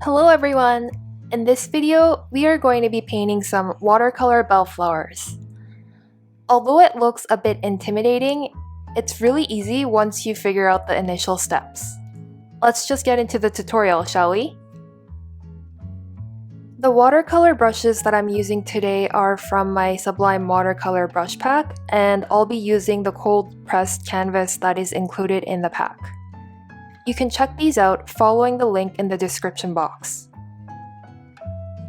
Hello everyone! In this video, we are going to be painting some watercolor bellflowers. Although it looks a bit intimidating, it's really easy once you figure out the initial steps. Let's just get into the tutorial, shall we? The watercolor brushes that I'm using today are from my Sublime Watercolor brush pack, and I'll be using the cold pressed canvas that is included in the pack. You can check these out following the link in the description box.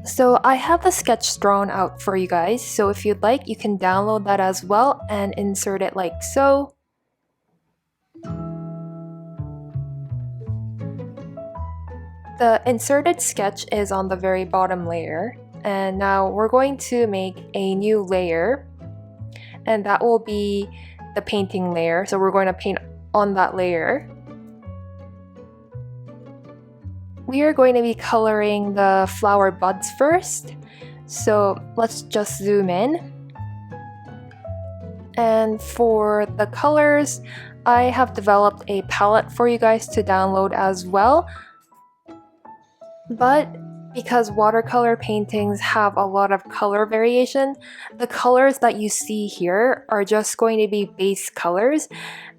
So I have the sketch drawn out for you guys, so if you'd like, you can download that as well and insert it like so. The inserted sketch is on the very bottom layer, and now we're going to make a new layer, and that will be the painting layer, so we're going to paint on that layer. We are going to be coloring the flower buds first, so let's just zoom in. And for the colors, I have developed a palette for you guys to download as well. But because watercolor paintings have a lot of color variation, the colors that you see here are just going to be base colors,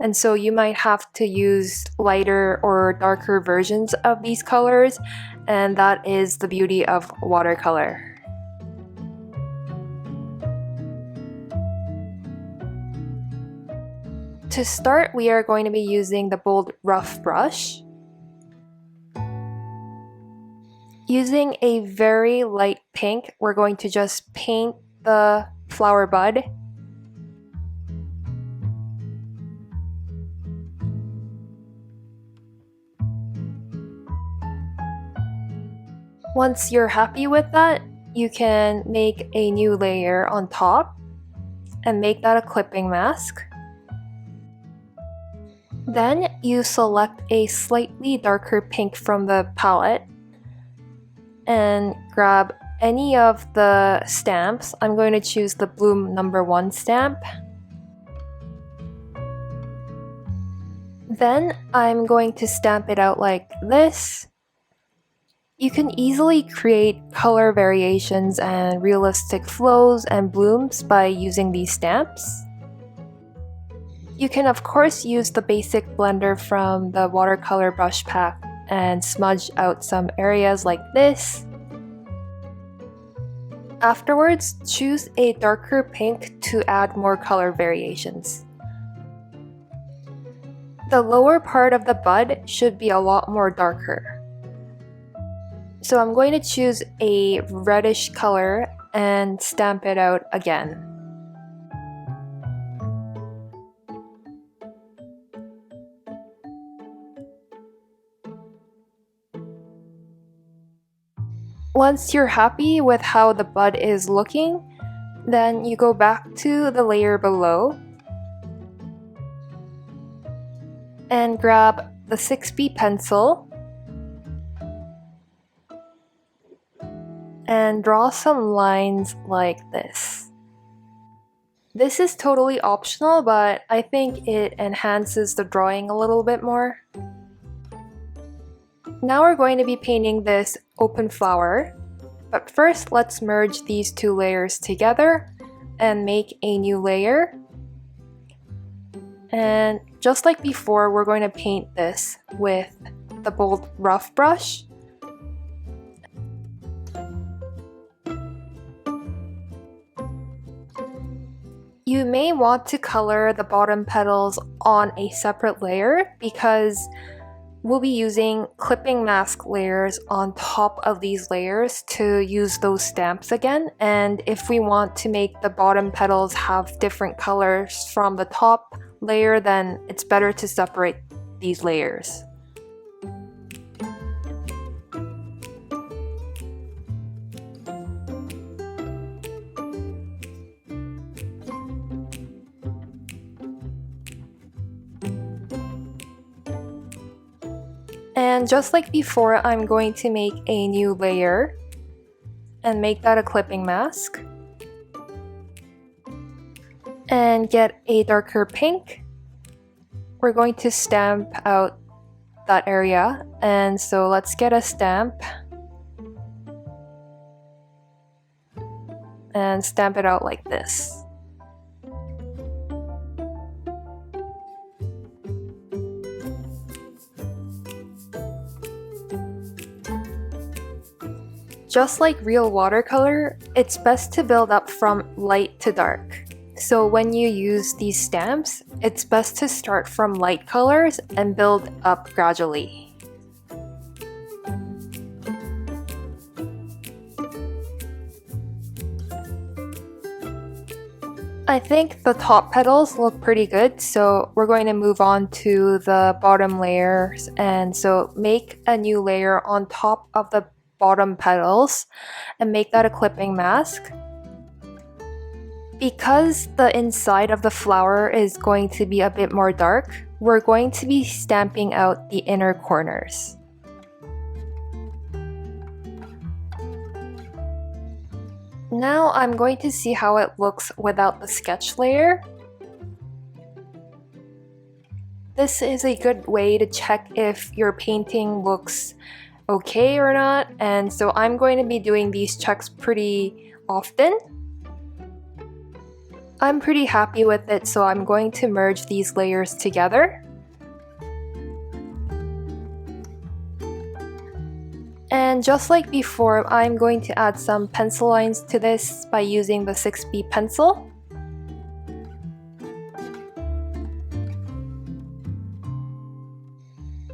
and so you might have to use lighter or darker versions of these colors, and that is the beauty of watercolor. To start, we are going to be using the bold rough brush. Using a very light pink, we're going to just paint the flower bud. Once you're happy with that, you can make a new layer on top and make that a clipping mask. Then you select a slightly darker pink from the palette and grab any of the stamps. I'm going to choose the Bloom #1 stamp. Then I'm going to stamp it out like this. You can easily create color variations and realistic flows and blooms by using these stamps. You can of course use the basic blender from the watercolor brush pack and smudge out some areas like this. Afterwards, choose a darker pink to add more color variations. The lower part of the bud should be a lot more darker. So I'm going to choose a reddish color and stamp it out again. Once you're happy with how the bud is looking, then you go back to the layer below and grab the 6B pencil and draw some lines like this. This is totally optional, but I think it enhances the drawing a little bit more. Now we're going to be painting this open flower, but first let's merge these two layers together and make a new layer. And just like before, we're going to paint this with the bold rough brush. You may want to color the bottom petals on a separate layer because we'll be using clipping mask layers on top of these layers to use those stamps again. And if we want to make the bottom petals have different colors from the top layer, then it's better to separate these layers. And just like before, I'm going to make a new layer and make that a clipping mask. And get a darker pink. We're going to stamp out that area, and so let's get a stamp and stamp it out like this. Just like real watercolor, it's best to build up from light to dark. So when you use these stamps, it's best to start from light colors and build up gradually. I think the top petals look pretty good, so we're going to move on to the bottom layers. And so make a new layer on top of the bottom petals and make that a clipping mask. Because the inside of the flower is going to be a bit more dark, we're going to be stamping out the inner corners. Now I'm going to see how it looks without the sketch layer. This is a good way to check if your painting looks okay or not, and so I'm going to be doing these checks pretty often. I'm pretty happy with it, so I'm going to merge these layers together. And just like before, I'm going to add some pencil lines to this by using the 6B pencil.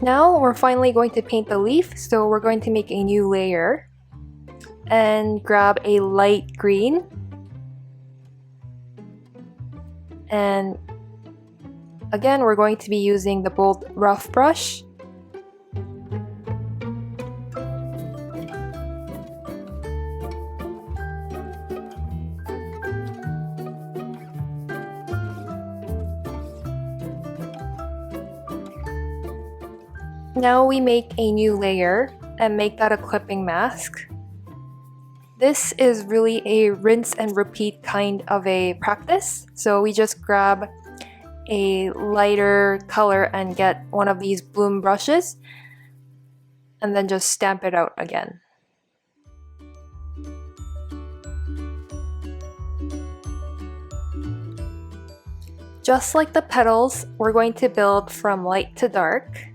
Now we're finally going to paint the leaf, so we're going to make a new layer and grab a light green and again we're going to be using the bold rough brush. Now we make a new layer and make that a clipping mask. This is really a rinse and repeat kind of a practice. So we just grab a lighter color and get one of these bloom brushes and then just stamp it out again. Just like the petals, we're going to build from light to dark.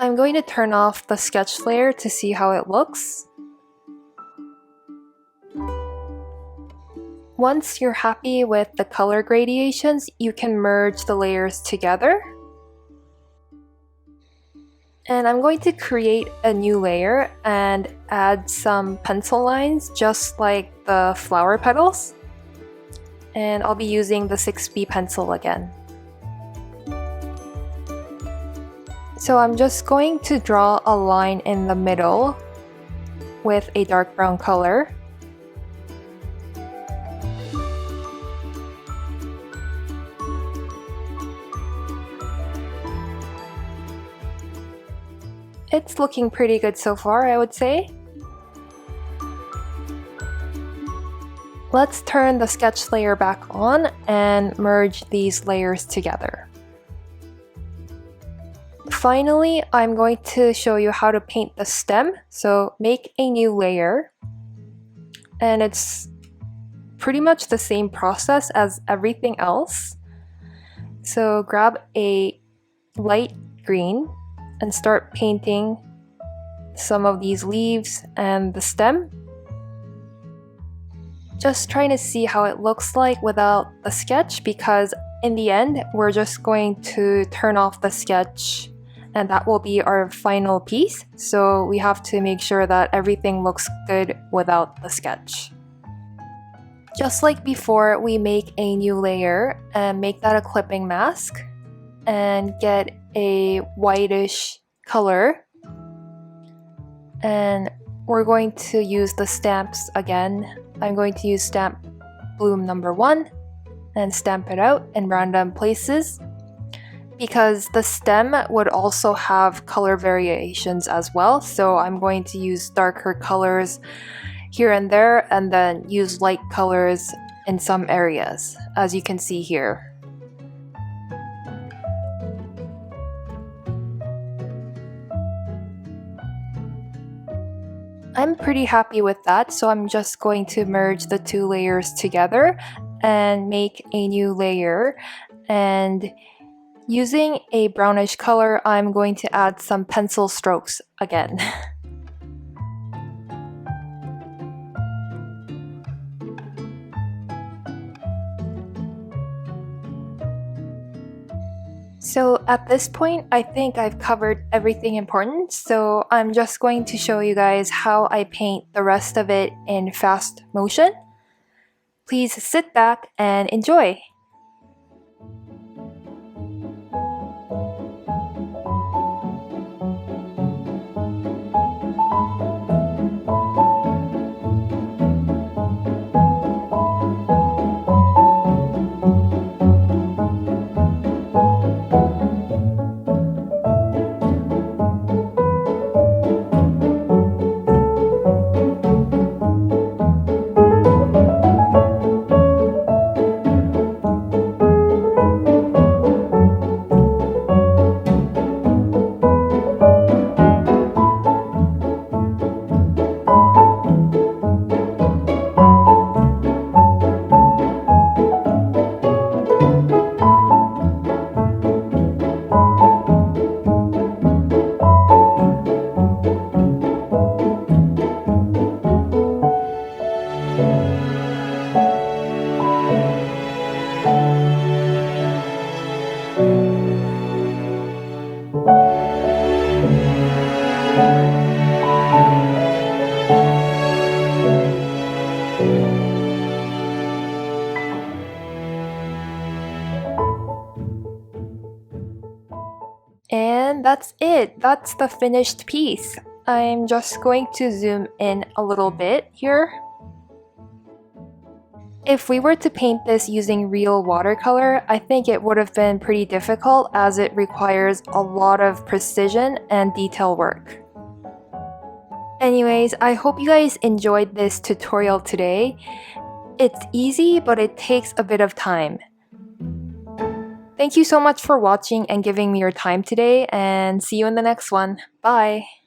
I'm going to turn off the sketch layer to see how it looks. Once you're happy with the color gradations, you can merge the layers together. And I'm going to create a new layer and add some pencil lines just like the flower petals. And I'll be using the 6B pencil again. So I'm just going to draw a line in the middle with a dark brown color. It's looking pretty good so far, I would say. Let's turn the sketch layer back on and merge these layers together. Finally, I'm going to show you how to paint the stem. So make a new layer, and it's pretty much the same process as everything else. So grab a light green and start painting some of these leaves and the stem. Just trying to see how it looks like without the sketch, because in the end, we're just going to turn off the sketch and that will be our final piece. So we have to make sure that everything looks good without the sketch. Just like before, we make a new layer and make that a clipping mask and get a whitish color. And we're going to use the stamps again. I'm going to use stamp bloom number 1 and stamp it out in random places. because the stem would also have color variations as well. So I'm going to use darker colors here and there, and then use light colors in some areas, as you can see here. I'm pretty happy with that, so I'm just going to merge the two layers together and make a new layer. And using a brownish color, I'm going to add some pencil strokes again. So at this point, I think I've covered everything important, so I'm just going to show you guys how I paint the rest of it in fast motion. Please sit back and enjoy! And that's it. That's the finished piece. I'm just going to zoom in a little bit here. If we were to paint this using real watercolor, I think it would have been pretty difficult as it requires a lot of precision and detail work. Anyways, I hope you guys enjoyed this tutorial today. It's easy, but it takes a bit of time. Thank you so much for watching and giving me your time today, and see you in the next one. Bye!